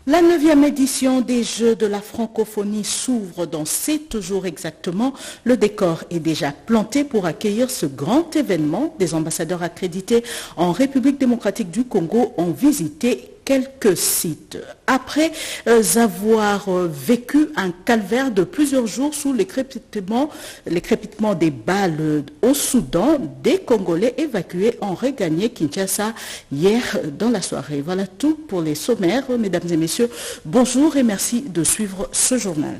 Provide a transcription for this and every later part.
La 9e édition des Jeux de la francophonie s'ouvre dans 7 jours exactement. Le décor est déjà planté pour accueillir ce grand événement. Des ambassadeurs accrédités en République démocratique du Congo ont visité quelques sites. Après avoir vécu un calvaire de plusieurs jours sous les crépitements des balles au Soudan, des Congolais évacués ont regagné Kinshasa hier dans la soirée. Voilà tout pour les sommaires. Mesdames et messieurs, bonjour et merci de suivre ce journal.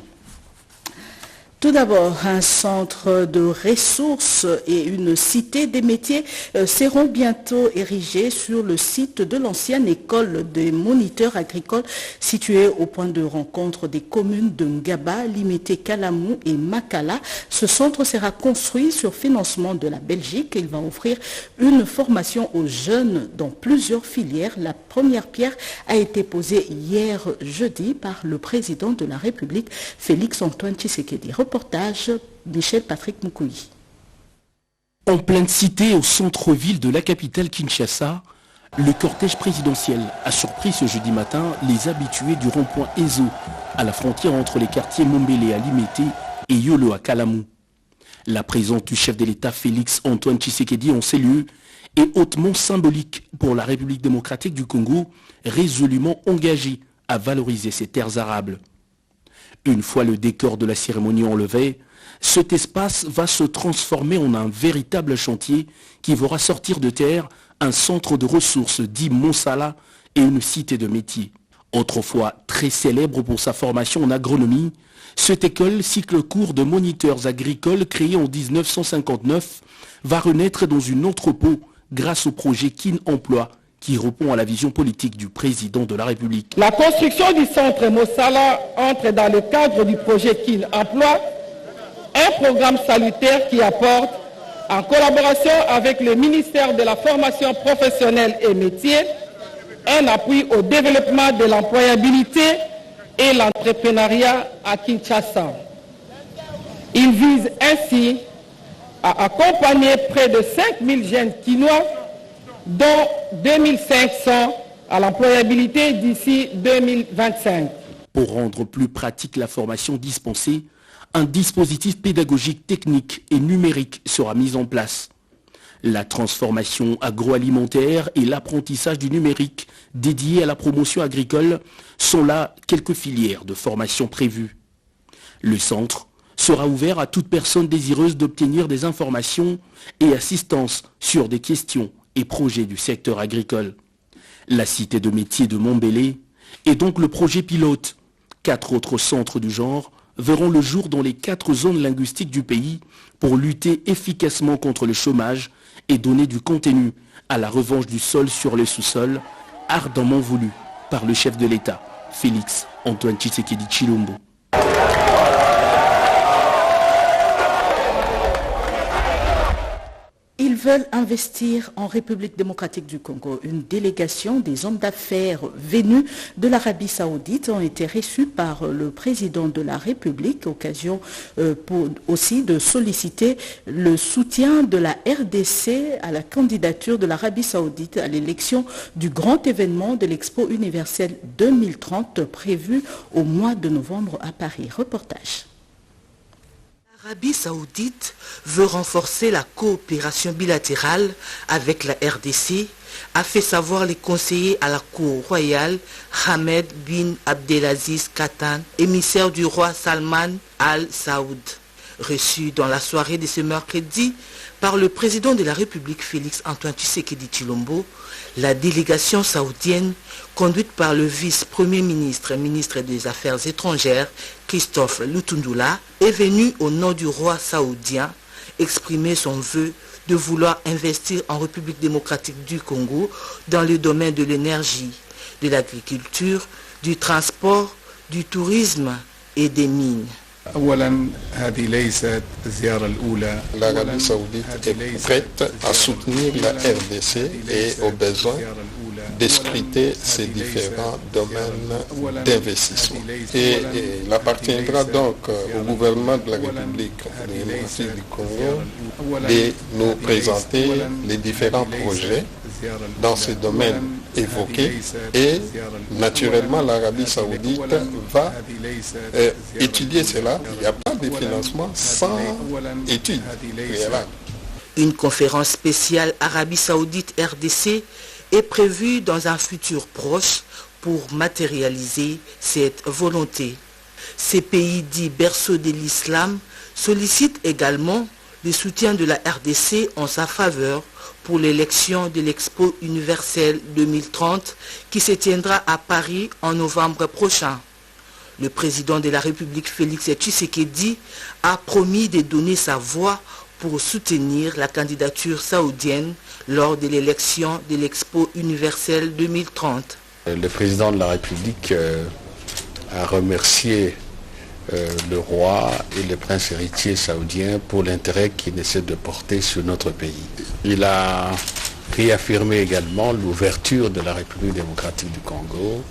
Tout d'abord, un centre de ressources et une cité des métiers seront bientôt érigés sur le site de l'ancienne école des moniteurs agricoles située au point de rencontre des communes de Ngaba, Limité, Kalamou et Makala. Ce centre sera construit sur financement de la Belgique. Il va offrir une formation aux jeunes dans plusieurs filières. La première pierre a été posée hier jeudi par le président de la République, Félix-Antoine Tshisekedi. Reportage Michel-Patrick Moukouyi. En pleine cité au centre-ville de la capitale Kinshasa, le cortège présidentiel a surpris ce jeudi matin les habitués du rond-point Ezo à la frontière entre les quartiers Mombele à Limete et Yolo à Kalamou. La présence du chef de l'État Félix-Antoine Tshisekedi en ces lieux est hautement symbolique pour la République démocratique du Congo, résolument engagée à valoriser ses terres arables. Une fois le décor de la cérémonie enlevé, cet espace va se transformer en un véritable chantier qui verra sortir de terre un centre de ressources dit Monsala et une cité de métiers. Autrefois très célèbre pour sa formation en agronomie, cette école, cycle court de moniteurs agricoles créée en 1959, va renaître dans une entrepôt grâce au projet Kin Emploi, qui répond à la vision politique du président de la République. La construction du centre Monsala entre dans le cadre du projet Kin Emploi, un programme salutaire qui apporte, en collaboration avec le ministère de la Formation professionnelle et métiers, un appui au développement de l'employabilité et l'entrepreneuriat à Kinshasa. Il vise ainsi à accompagner près de 5000 jeunes Kinois, dont 2500 à l'employabilité d'ici 2025. Pour rendre plus pratique la formation dispensée, un dispositif pédagogique technique et numérique sera mis en place. La transformation agroalimentaire et l'apprentissage du numérique dédié à la promotion agricole sont là quelques filières de formation prévues. Le centre sera ouvert à toute personne désireuse d'obtenir des informations et assistance sur des questions et projets du secteur agricole. La cité de métiers de Mombele est donc le projet pilote. 4 autres centres du genre verront le jour dans les 4 zones linguistiques du pays pour lutter efficacement contre le chômage et donner du contenu à la revanche du sol sur le sous-sol, ardemment voulu par le chef de l'État, Félix-Antoine Tshisekedi Tshilombo. Ils veulent investir en République démocratique du Congo. Une délégation des hommes d'affaires venus de l'Arabie Saoudite ont été reçus par le président de la République, occasion pour aussi de solliciter le soutien de la RDC à la candidature de l'Arabie Saoudite à l'élection du grand événement de l'Expo universelle 2030 prévu au mois de novembre à Paris. Reportage. L'Arabie Saoudite veut renforcer la coopération bilatérale avec la RDC, a fait savoir les conseillers à la cour royale Hamed bin Abdelaziz Katan, émissaire du roi Salman Al Saoud. Reçu dans la soirée de ce mercredi par le président de la République Félix-Antoine Tshisekedi Tshilombo, la délégation saoudienne, conduite par le vice-premier ministre, ministre des Affaires étrangères, Christophe Lutundula, est venue au nom du roi saoudien exprimer son vœu de vouloir investir en République démocratique du Congo dans le domaine de l'énergie, de l'agriculture, du transport, du tourisme et des mines. L'Arabie Saoudite est prête à soutenir la RDC et au besoin d'escruter ces différents domaines d'investissement. Et il appartiendra donc au gouvernement de la République démocratique du Congo de nous présenter les différents projets dans ce domaine évoqué et naturellement l'Arabie saoudite va étudier cela. Il n'y a pas de financement sans étude préalable. Une conférence spéciale Arabie saoudite-RDC est prévue dans un futur proche pour matérialiser cette volonté. Ces pays dits berceaux de l'islam sollicitent également le soutien de la RDC en sa faveur pour l'élection de l'Expo universelle 2030 qui se tiendra à Paris en novembre prochain. Le président de la République Félix Tshisekedi a promis de donner sa voix pour soutenir la candidature saoudienne lors de l'élection de l'Expo universelle 2030. Le président de la République a remercié le roi et le prince héritier saoudien pour l'intérêt qu'il essaie de porter sur notre pays. Il a réaffirmé également l'ouverture de la République démocratique du Congo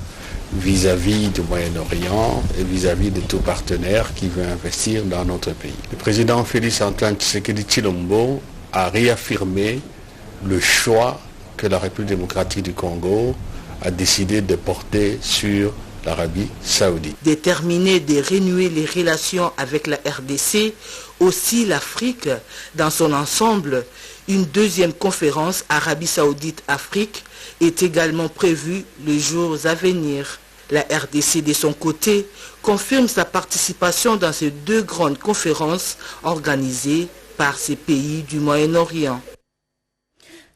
vis-à-vis du Moyen-Orient et vis-à-vis de tout partenaire qui veut investir dans notre pays. Le président Félix Antoine Tshisekedi Tshilombo a réaffirmé le choix que la République démocratique du Congo a décidé de porter sur l'Arabie saoudite. Déterminé de renouer les relations avec la RDC, aussi l'Afrique dans son ensemble, une deuxième conférence Arabie saoudite-Afrique est également prévue les jours à venir. La RDC de son côté confirme sa participation dans ces deux grandes conférences organisées par ces pays du Moyen-Orient.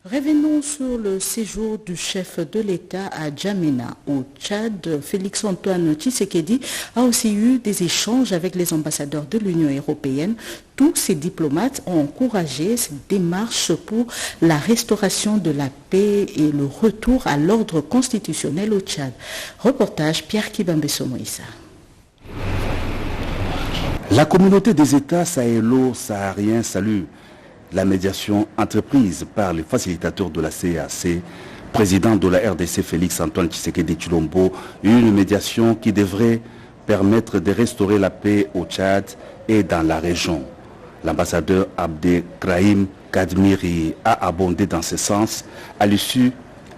Revenons sur le séjour du chef de l'État à N'Djamena, au Tchad. Félix-Antoine Tshisekedi a aussi eu des échanges avec les ambassadeurs de l'Union européenne. Tous ces diplomates ont encouragé cette démarche pour la restauration de la paix et le retour à l'ordre constitutionnel au Tchad. Reportage Pierre Kibambeso Moïsa. La communauté des États sahélo-sahariens salue la médiation entreprise par les facilitateurs de la CEAC, président de la RDC Félix-Antoine Tshisekedi Tshilombo, une médiation qui devrait permettre de restaurer la paix au Tchad et dans la région. L'ambassadeur Abdelkrahim Kadmiri a abondé dans ce sens à l'issue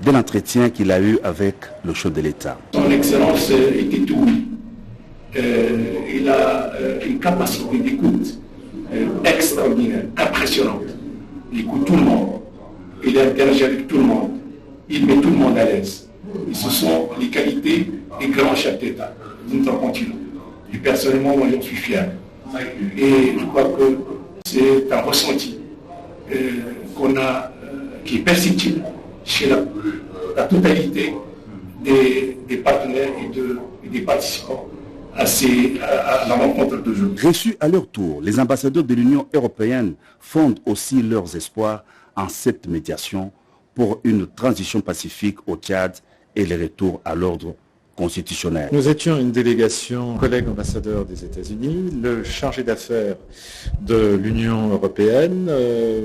de l'entretien qu'il a eu avec le chef de l'État. Son Excellence était tout. Il a une capacité d'écoute extraordinaire, impressionnante. Il écoute tout le monde, il interagit avec tout le monde, il met tout le monde à l'aise. Et ce sont les qualités des grands chefs d'État de notre continent. Et personnellement, moi j'en suis fier. Et je crois que c'est un ressenti qu'on a, qui est perceptible chez la totalité des partenaires et des participants à la rencontre d'aujourd'hui. Reçus à leur tour, les ambassadeurs de l'Union européenne fondent aussi leurs espoirs en cette médiation pour une transition pacifique au Tchad et le retour à l'ordre constitutionnel. Nous étions une délégation, collègue ambassadeur des États-Unis, le chargé d'affaires de l'Union européenne,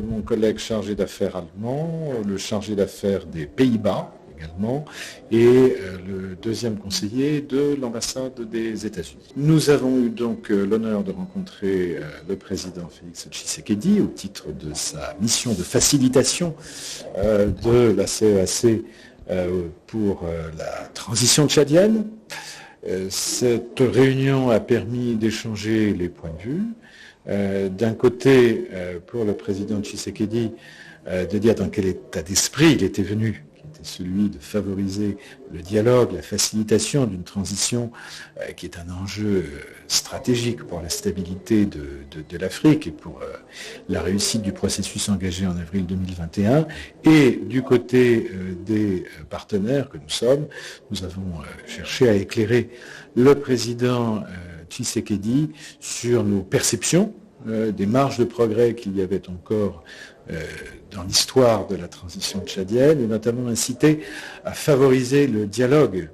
mon collègue chargé d'affaires allemand, le chargé d'affaires des Pays-Bas également, et le deuxième conseiller de l'ambassade des États-Unis. Nous avons eu donc l'honneur de rencontrer le président Félix Tshisekedi au titre de sa mission de facilitation de la CEAC pour la transition tchadienne. Cette réunion a permis d'échanger les points de vue. D'un côté, pour le président Tshisekedi, de dire dans quel état d'esprit il était venu, celui de favoriser le dialogue, la facilitation d'une transition qui est un enjeu stratégique pour la stabilité de l'Afrique et pour la réussite du processus engagé en avril 2021. Et du côté des partenaires que nous sommes, nous avons cherché à éclairer le président Tshisekedi sur nos perceptions des marges de progrès qu'il y avait encore dans l'histoire de la transition tchadienne, et notamment inciter à favoriser le dialogue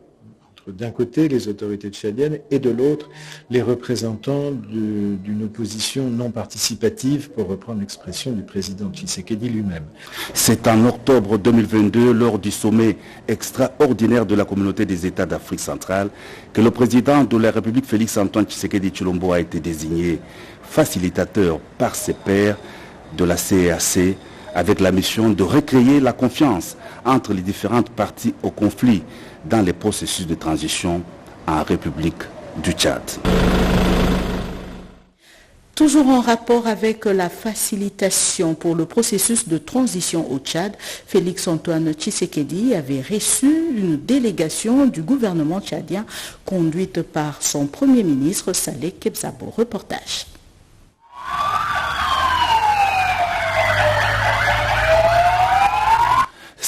entre d'un côté les autorités tchadiennes et de l'autre les représentants d'une opposition non participative, pour reprendre l'expression du président Tshisekedi lui-même. C'est en octobre 2022, lors du sommet extraordinaire de la communauté des États d'Afrique centrale, que le président de la République Félix-Antoine Tshisekedi Tshilombo a été désigné facilitateur par ses pairs de la CEAC avec la mission de recréer la confiance entre les différentes parties au conflit dans les processus de transition en République du Tchad. Toujours en rapport avec la facilitation pour le processus de transition au Tchad, Félix-Antoine Tshisekedi avait reçu une délégation du gouvernement tchadien conduite par son Premier ministre Saleh Kebzabo. Reportage.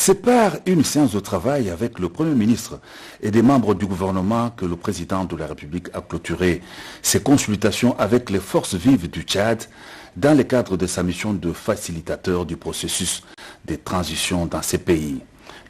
C'est par une séance de travail avec le Premier ministre et des membres du gouvernement que le président de la République a clôturé ses consultations avec les forces vives du Tchad dans le cadre de sa mission de facilitateur du processus de transition dans ces pays.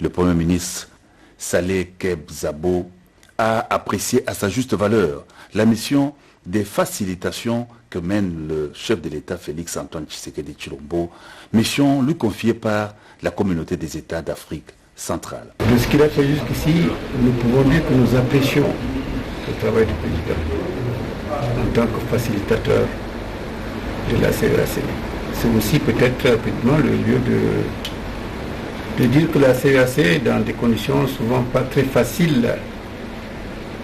Le Premier ministre Saleh Kebzabo a apprécié à sa juste valeur la mission des facilitations que mène le chef de l'État Félix-Antoine Tshisekedi Tshilombo, mission lui confiée par la communauté des États d'Afrique centrale. De ce qu'il a fait jusqu'ici, nous pouvons dire que nous apprécions le travail du président en tant que facilitateur de la CEAC. C'est aussi peut-être rapidement le lieu de dire que la CEAC, dans des conditions souvent pas très faciles,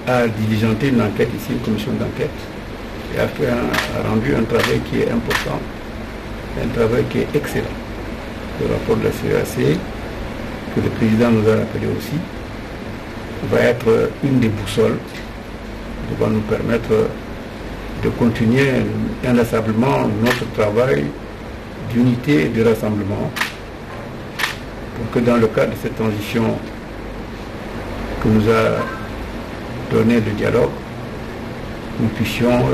a diligenter une enquête ici, une commission d'enquête, et a rendu un travail qui est important, un travail qui est excellent. Le rapport de la CEAC, que le président nous a rappelé aussi, va être une des boussoles qui va nous permettre de continuer inlassablement notre travail d'unité et de rassemblement pour que dans le cadre de cette transition que nous a donné le dialogue, nous puissions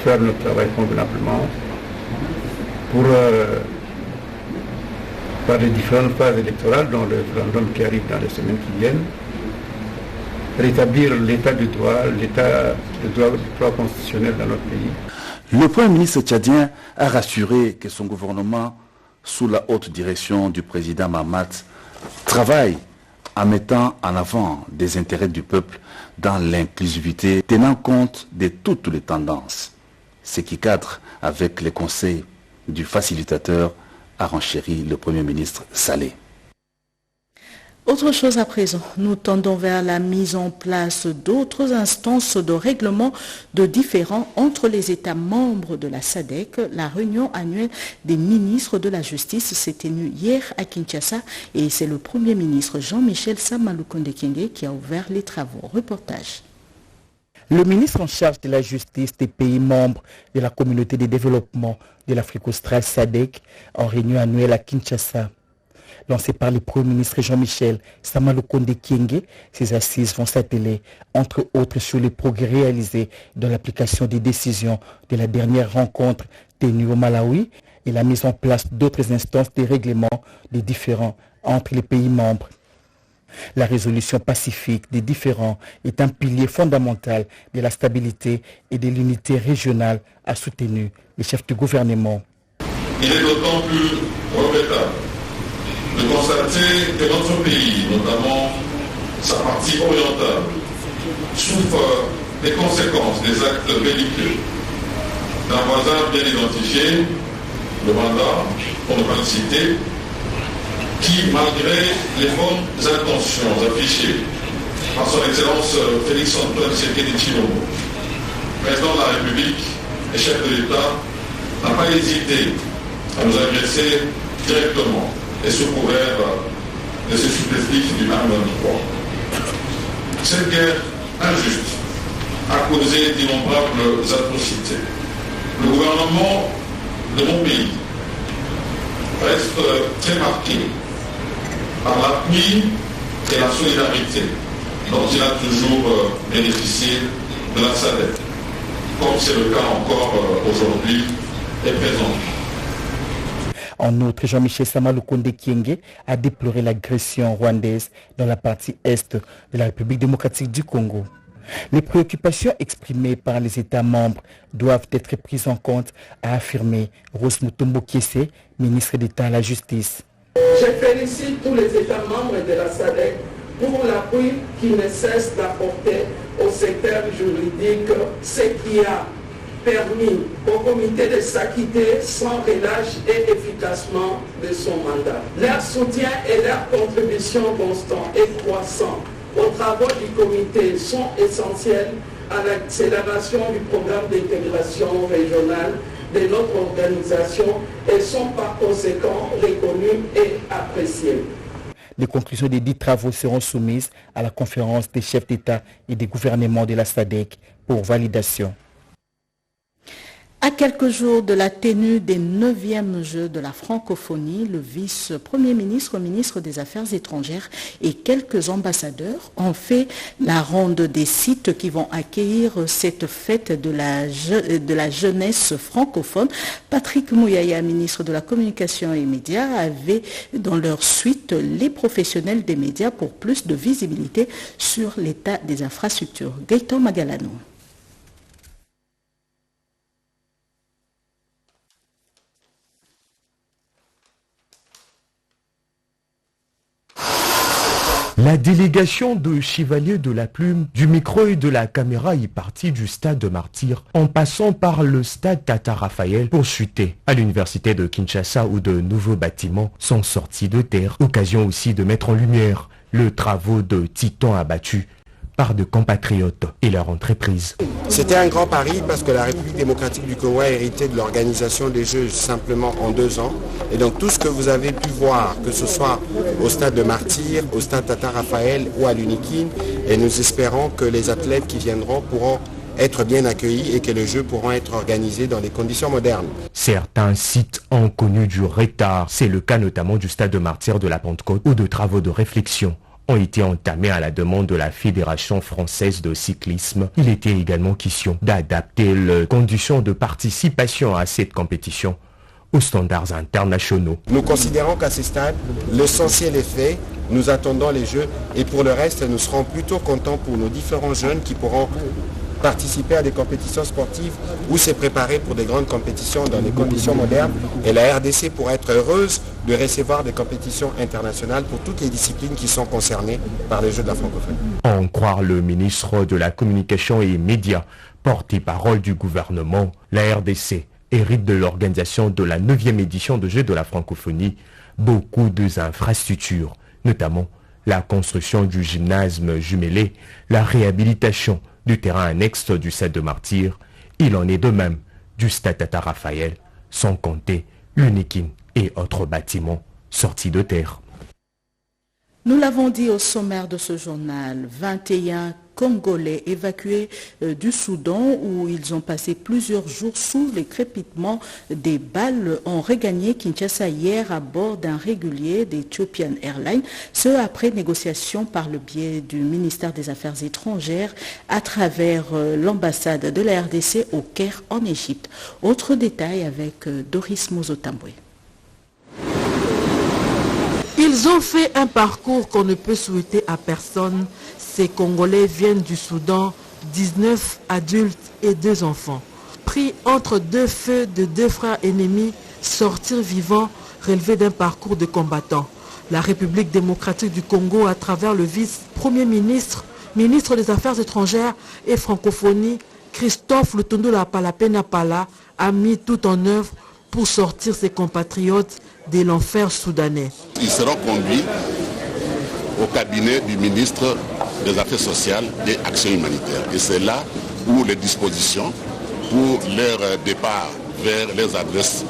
faire notre travail convenablement pour par les différentes phases électorales, dont le référendum qui arrive dans les semaines qui viennent, rétablir l'état du droit, l'état du droit constitutionnel dans notre pays. Le Premier ministre tchadien a rassuré que son gouvernement, sous la haute direction du président Mahamat, travaille en mettant en avant des intérêts du peuple dans l'inclusivité, tenant compte de toutes les tendances, ce qui cadre avec les conseils du facilitateur, a renchéri le Premier ministre Saleh. Autre chose à présent, nous tendons vers la mise en place d'autres instances de règlement de différends entre les États membres de la SADC. La réunion annuelle des ministres de la Justice s'est tenue hier à Kinshasa et c'est le Premier ministre Jean-Michel Sama Lukonde Kyenge qui a ouvert les travaux. Reportage. Le ministre en charge de la justice des pays membres de la communauté de développement de l'Afrique australe SADC en réunion annuelle à Kinshasa. Lancé par le Premier ministre Jean-Michel Sama Lukonde Kyenge, ces assises vont s'atteler, entre autres, sur les progrès réalisés dans l'application des décisions de la dernière rencontre tenue au Malawi et la mise en place d'autres instances de règlement des différends entre les pays membres. La résolution pacifique des différends est un pilier fondamental de la stabilité et de l'unité régionale, a soutenu le chef du gouvernement. Il est d'autant plus regrettable de constater que notre pays, notamment sa partie orientale, souffre des conséquences des actes belliqueux d'un voisin bien identifié, le Rwanda, pour ne pas le citer, qui, malgré les bonnes intentions affichées par son Excellence Félix-Antoine Tshisekedi Tshilombo, président de la République et chef de l'État, n'a pas hésité à nous agresser directement et sous couvert de ce supplétif du M23. Cette guerre injuste a causé d'innombrables atrocités. Le gouvernement de mon pays reste très marqué par l'appui et la solidarité dont il a toujours bénéficié de la SADC, comme c'est le cas encore aujourd'hui et présent. En outre, Jean-Michel Sama Lukonde Kyenge a déploré l'agression rwandaise dans la partie est de la République démocratique du Congo. Les préoccupations exprimées par les États membres doivent être prises en compte, a affirmé Rose Mutombo Kiese, ministre d'État à la Justice. Je félicite tous les États membres de la SADC pour l'appui qui ne cesse d'apporter au secteur juridique ce qui a permis au comité de s'acquitter sans relâche et efficacement de son mandat. Leur soutien et leur contribution constante et croissante aux travaux du comité sont essentiels à l'accélération du programme d'intégration régionale de notre organisation et sont par conséquent reconnus et appréciés. Les conclusions des 10 travaux seront soumises à la conférence des chefs d'État et des gouvernements de la SADC pour validation. À quelques jours de la tenue des 9e Jeux de la francophonie, le vice-premier ministre, ministre des Affaires étrangères et quelques ambassadeurs ont fait la ronde des sites qui vont accueillir cette fête de la jeunesse francophone. Patrick Mouyaya, ministre de la Communication et Médias, avait dans leur suite les professionnels des médias pour plus de visibilité sur l'état des infrastructures. Gaëtan Magalano. La délégation de chevaliers de la plume, du micro et de la caméra est partie du stade de Martyrs en passant par le stade Tata Raphaël pour chuter à l'université de Kinshasa où de nouveaux bâtiments sont sortis de terre. Occasion aussi de mettre en lumière le travaux de titans abattus par de compatriotes et leur entreprise. C'était un grand pari parce que la République démocratique du Congo a hérité de l'organisation des Jeux simplement en 2 ans. Et donc tout ce que vous avez pu voir, que ce soit au stade de Martyrs, au stade Tata Raphaël ou à l'Unikin, et nous espérons que les athlètes qui viendront pourront être bien accueillis et que les Jeux pourront être organisés dans des conditions modernes. Certains sites ont connu du retard. C'est le cas notamment du stade de Martyrs de la Pentecôte où de travaux de réflexion ont été entamés à la demande de la Fédération française de cyclisme. Il était également question d'adapter les conditions de participation à cette compétition aux standards internationaux. Nous considérons qu'à ce stade, l'essentiel est fait. Nous attendons les Jeux et pour le reste, nous serons plutôt contents pour nos différents jeunes qui pourront participer à des compétitions sportives ou se préparer pour des grandes compétitions dans des conditions modernes. Et la RDC pourra être heureuse de recevoir des compétitions internationales pour toutes les disciplines qui sont concernées par les Jeux de la francophonie. En croire le ministre de la Communication et Médias, porte-parole du gouvernement, la RDC hérite de l'organisation de la 9e édition de Jeux de la francophonie beaucoup d'infrastructures, notamment la construction du gymnase jumelé, la réhabilitation du terrain annexe du stade de Martyrs. Il en est de même du stade Tata Raphaël, sans compter l'Unikin et autres bâtiments sortis de terre. Nous l'avons dit au sommaire de ce journal, 21 Congolais évacués du Soudan où ils ont passé plusieurs jours sous les crépitements des balles ont regagné Kinshasa hier à bord d'un régulier d'Ethiopian Airlines, ce après négociation par le biais du ministère des Affaires étrangères à travers l'ambassade de la RDC au Caire en Égypte. Autre détail avec Doris Mozotambwe. Ils ont fait un parcours qu'on ne peut souhaiter à personne. Ces Congolais viennent du Soudan, 19 adultes et 2 enfants. Pris entre 2 feux de 2 frères ennemis, sortir vivants, relevés d'un parcours de combattants. La République démocratique du Congo, à travers le vice-premier ministre, ministre des Affaires étrangères et francophonie, Christophe Lutundu Palapena Pala, a mis tout en œuvre pour sortir ses compatriotes de l'enfer soudanais. Ils seront conduits au cabinet du ministre des Affaires sociales et Actions humanitaires. Et c'est là où les dispositions pour leur départ vers les adresses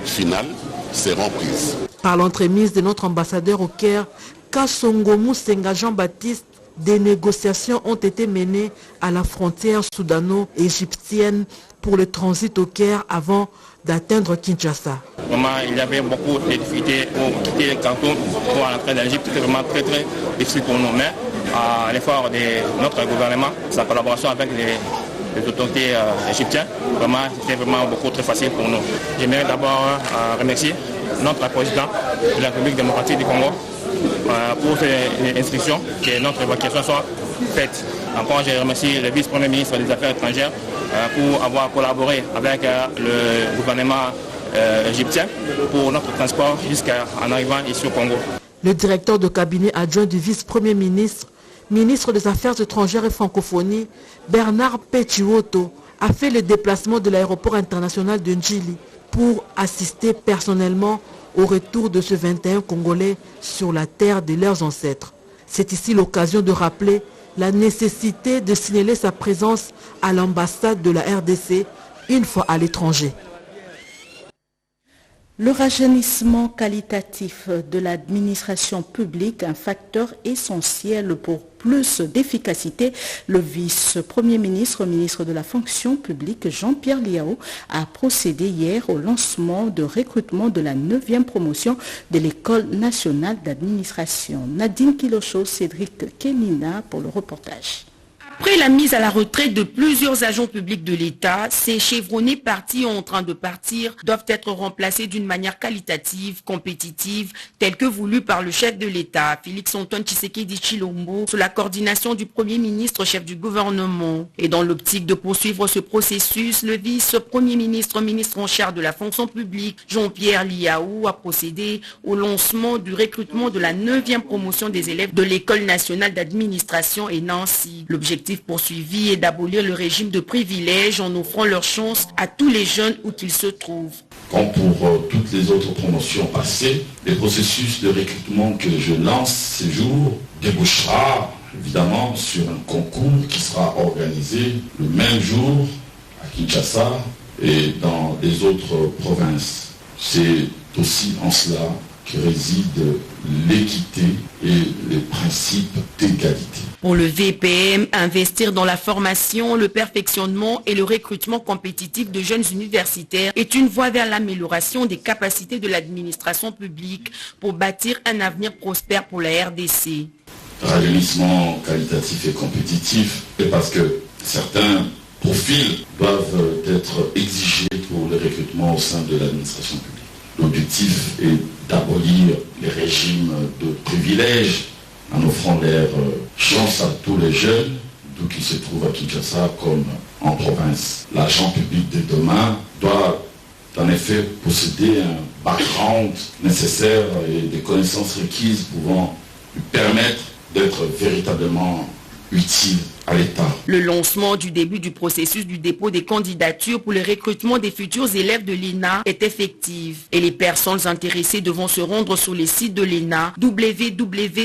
finales seront prises. Par l'entremise de notre ambassadeur au Caire, Kassongo Moussenga Jean-Baptiste, des négociations ont été menées à la frontière soudano-égyptienne pour le transit au Caire avant d'atteindre Kinshasa. Vraiment, il y avait beaucoup de difficultés pour quitter le Khartoum pour entrer dans l'Égypte. C'était vraiment très difficile pour nous. Mais à l'effort de notre gouvernement, sa collaboration avec les autorités égyptiennes, vraiment, c'était vraiment beaucoup très facile pour nous. J'aimerais d'abord remercier notre président de la République démocratique du Congo pour ces instructions, que notre évacuation soit faite. Encore, je remercie le vice-premier ministre des Affaires étrangères pour avoir collaboré avec le gouvernement égyptien pour notre transport jusqu'en arrivant ici au Congo. Le directeur de cabinet adjoint du vice-premier ministre, ministre des Affaires étrangères et francophonie, Bernard Pechiwoto, a fait le déplacement de l'aéroport international de Ndjili pour assister personnellement au retour de ce 21 Congolais sur la terre de leurs ancêtres. C'est ici l'occasion de rappeler la nécessité de signaler sa présence à l'ambassade de la RDC une fois à l'étranger. Le rajeunissement qualitatif de l'administration publique, un facteur essentiel pour plus d'efficacité. Le vice-premier ministre, ministre de la fonction publique, Jean-Pierre Liao, a procédé hier au lancement de recrutement de la 9e promotion de l'École nationale d'administration. Nadine Kilocho, Cédric Kenina pour le reportage. Après la mise à la retraite de plusieurs agents publics de l'État, ces chevronnés partis ou en train de partir doivent être remplacés d'une manière qualitative, compétitive, telle que voulue par le chef de l'État, Félix-Antoine Tshisekedi Tshilombo, sous la coordination du Premier ministre, chef du gouvernement. Et dans l'optique de poursuivre ce processus, le vice-premier ministre, ministre en charge de la fonction publique, Jean-Pierre Liao, a procédé au lancement du recrutement de la 9e promotion des élèves de l'École nationale d'administration et Nancy. L'objectif poursuivi est d'abolir le régime de privilèges en offrant leur chance à tous les jeunes où qu'ils se trouvent. Comme pour toutes les autres promotions passées, le processus de recrutement que je lance ce jour débouchera évidemment sur un concours qui sera organisé le même jour à Kinshasa et dans les autres provinces. C'est aussi en cela que réside l'équité et les principes d'égalité. Pour le VPM, investir dans la formation, le perfectionnement et le recrutement compétitif de jeunes universitaires est une voie vers l'amélioration des capacités de l'administration publique pour bâtir un avenir prospère pour la RDC. Rajeunissement qualitatif et compétitif, et parce que certains profils doivent être exigés pour le recrutement au sein de l'administration publique. L'objectif est d'abolir les régimes de privilèges en offrant leur chance à tous les jeunes, d'où qu'ils se trouvent à Kinshasa comme en province. L'agent public de demain doit en effet posséder un background nécessaire et des connaissances requises pouvant lui permettre d'être véritablement utile à l'État. Le lancement du début du processus du dépôt des candidatures pour le recrutement des futurs élèves de l'ENA est effectif et les personnes intéressées devront se rendre sur les sites de l'ENA www.ena.cd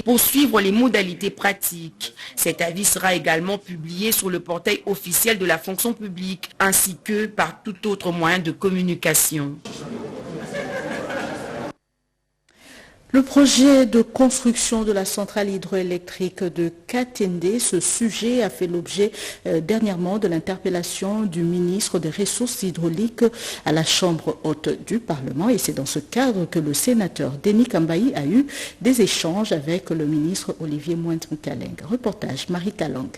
pour suivre les modalités pratiques. Cet avis sera également publié sur le portail officiel de la fonction publique ainsi que par tout autre moyen de communication. Le projet de construction de la centrale hydroélectrique de Katende, ce sujet a fait l'objet dernièrement de l'interpellation du ministre des Ressources hydrauliques à la Chambre haute du Parlement. Et c'est dans ce cadre que le sénateur Denis Kambayi a eu des échanges avec le ministre Olivier Mointre-Kaleng. Reportage Marie Kalong.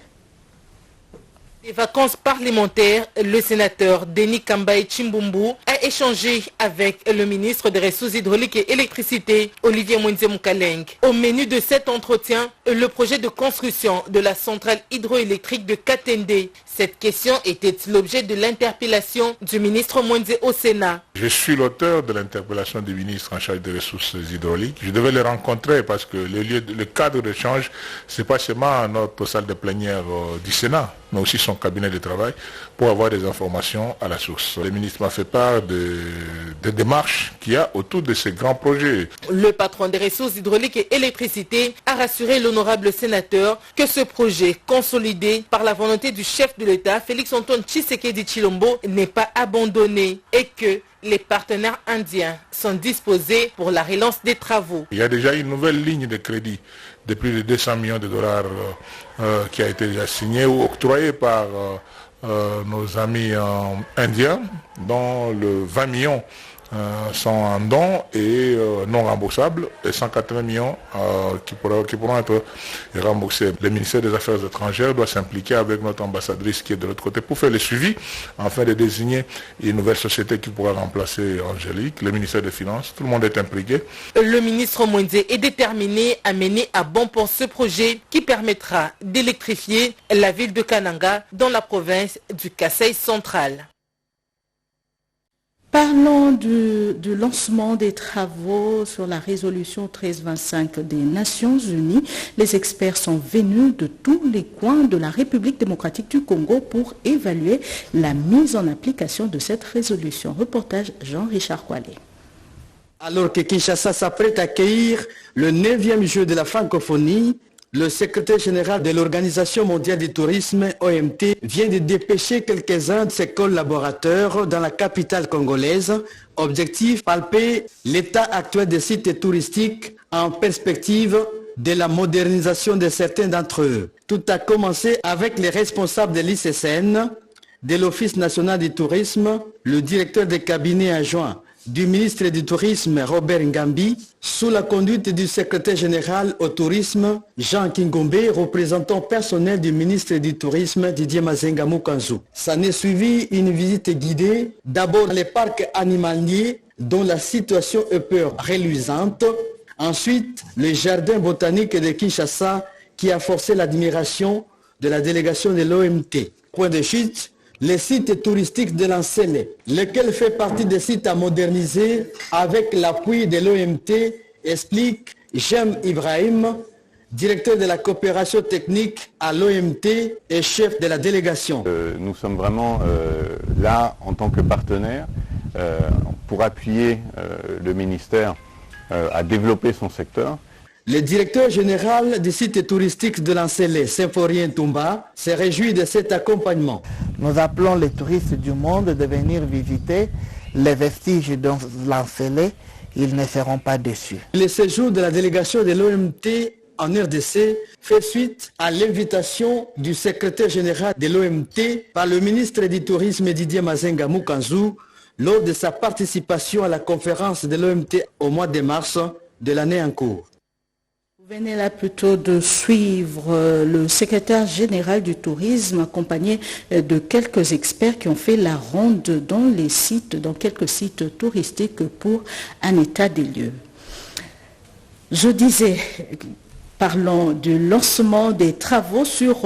Les vacances parlementaires, le sénateur Denis Kambayi Chimbumbu a échangé avec le ministre des Ressources hydrauliques et électricité, Olivier Moinze-Moukaleng. Au menu de cet entretien, le projet de construction de la centrale hydroélectrique de Katende. Cette question était l'objet de l'interpellation du ministre Moinze au Sénat. Je suis l'auteur de l'interpellation du ministre en charge des ressources hydrauliques. Je devais le rencontrer parce que le cadre d'échange, c'est pas seulement notre salle de plénière du Sénat, mais aussi son cabinet de travail pour avoir des informations à la source. Le ministre m'a fait part des démarches qu'il y a autour de ces grands projets. Le patron des ressources hydrauliques et électricité a rassuré l'honorable sénateur que ce projet consolidé par la volonté du chef de l'État, Félix-Antoine Tshisekedi Tshilombo, n'est pas abandonné et que les partenaires indiens sont disposés pour la relance des travaux. Il y a déjà une nouvelle ligne de crédit de plus de 200 millions de dollars qui a été déjà signée ou octroyée par nos amis indiens, dont le 20 millions sont en dons et non remboursables et 180 millions qui pourront être remboursés. Le ministère des Affaires étrangères doit s'impliquer avec notre ambassadrice qui est de l'autre côté pour faire le suivi afin de désigner une nouvelle société qui pourra remplacer Angélique, le ministère des Finances. Tout le monde est impliqué. Le ministre Moinze est déterminé à mener à bon port ce projet qui permettra d'électrifier la ville de Kananga dans la province du Kasaï central. Parlons du lancement des travaux sur la résolution 1325 des Nations Unies. Les experts sont venus de tous les coins de la République démocratique du Congo pour évaluer la mise en application de cette résolution. Reportage Jean-Richard Koualé. Alors que Kinshasa s'apprête à accueillir le 9e jeu de la francophonie, le secrétaire général de l'Organisation mondiale du tourisme, OMT, vient de dépêcher quelques-uns de ses collaborateurs dans la capitale congolaise. Objectif, palper l'état actuel des sites touristiques en perspective de la modernisation de certains d'entre eux. Tout a commencé avec les responsables de l'ICCN, de l'Office national du tourisme, le directeur de cabinet adjoint du ministre du Tourisme Robert Ngambi, sous la conduite du secrétaire général au tourisme Jean Kingombe, représentant personnel du ministre du Tourisme Didier Mazenga Mukanzu. Ça n'est suivi une visite guidée, d'abord les parcs animaliers dont la situation est peu reluisante, ensuite le jardin botanique de Kinshasa qui a forcé l'admiration de la délégation de l'OMT. Point de chute, les sites touristiques de l'Ancélé, lequel fait partie des sites à moderniser avec l'appui de l'OMT, explique Jem Ibrahim, directeur de la coopération technique à l'OMT et chef de la délégation. Nous sommes vraiment là en tant que partenaire pour appuyer le ministère à développer son secteur. Le directeur général du site touristique de l'Ancélé, Symphorien Toumba, se réjouit de cet accompagnement. Nous appelons les touristes du monde de venir visiter les vestiges de l'Ancélé. Ils ne seront pas déçus. Le séjour de la délégation de l'OMT en RDC fait suite à l'invitation du secrétaire général de l'OMT par le ministre du Tourisme Didier Mazenga Mukanzu lors de sa participation à la conférence de l'OMT au mois de mars de l'année en cours. Vous venez là plutôt de suivre le secrétaire général du tourisme accompagné de quelques experts qui ont fait la ronde dans quelques sites touristiques pour un état des lieux. Je disais, parlons du lancement des travaux sur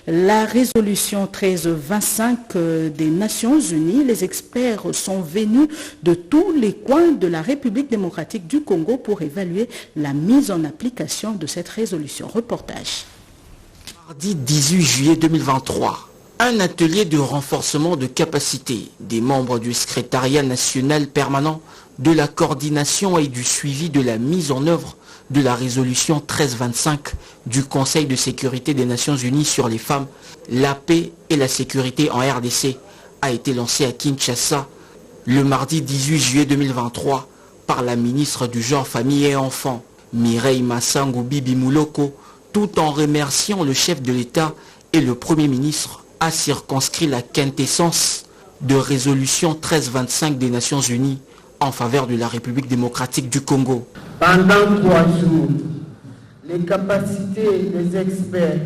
la résolution 1325 des Nations Unies. Les experts sont venus de tous les coins de la République démocratique du Congo pour évaluer la mise en application de cette résolution. Reportage. Mardi 18 juillet 2023, un atelier de renforcement de capacité des membres du secrétariat national permanent de la coordination et du suivi de la mise en œuvre de la résolution 1325 du Conseil de sécurité des Nations Unies sur les femmes, la paix et la sécurité en RDC a été lancé à Kinshasa le mardi 18 juillet 2023 par la ministre du Genre, Famille et Enfants, Mireille Massango Bibi Mouloko, tout en remerciant le chef de l'État et le Premier ministre, a circonscrit la quintessence de résolution 1325 des Nations Unies en faveur de la République démocratique du Congo. Pendant 3 jours, les capacités des experts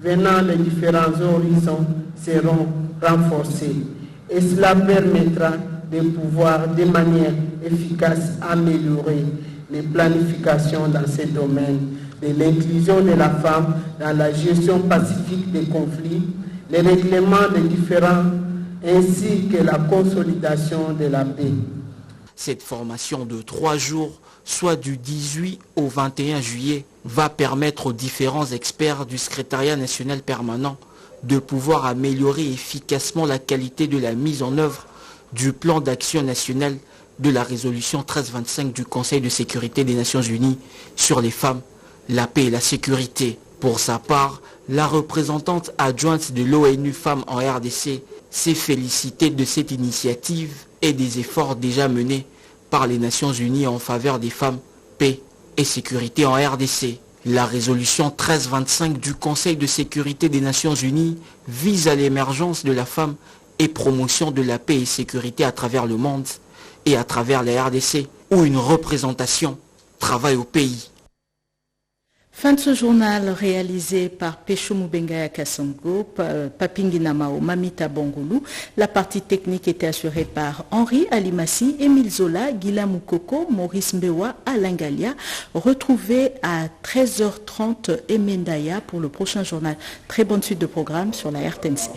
venant de différents horizons seront renforcées et cela permettra de pouvoir de manière efficace améliorer les planifications dans ces domaines, de l'inclusion de la femme dans la gestion pacifique des conflits, les règlements des différends ainsi que la consolidation de la paix. Cette formation de 3 jours, soit du 18 au 21 juillet, va permettre aux différents experts du secrétariat national permanent de pouvoir améliorer efficacement la qualité de la mise en œuvre du plan d'action national de la résolution 1325 du Conseil de sécurité des Nations Unies sur les femmes, la paix et la sécurité. Pour sa part, la représentante adjointe de l'ONU Femmes en RDC s'est félicitée de cette initiative et des efforts déjà menés par les Nations Unies en faveur des femmes, paix et sécurité en RDC. La résolution 1325 du Conseil de sécurité des Nations Unies vise à l'émergence de la femme et promotion de la paix et sécurité à travers le monde et à travers la RDC, où une représentation travaille au pays. Fin de ce journal réalisé par Pécho Mubengaya Kassongo, Papingi Namao, Mamita Bongolu. La partie technique était assurée par Henri Alimassi, Émile Zola, Guila Moukoko, Maurice Mbewa, Alain Galia. Retrouvez à 13h30 Emendaya pour le prochain journal. Très bonne suite de programme sur la RTNC.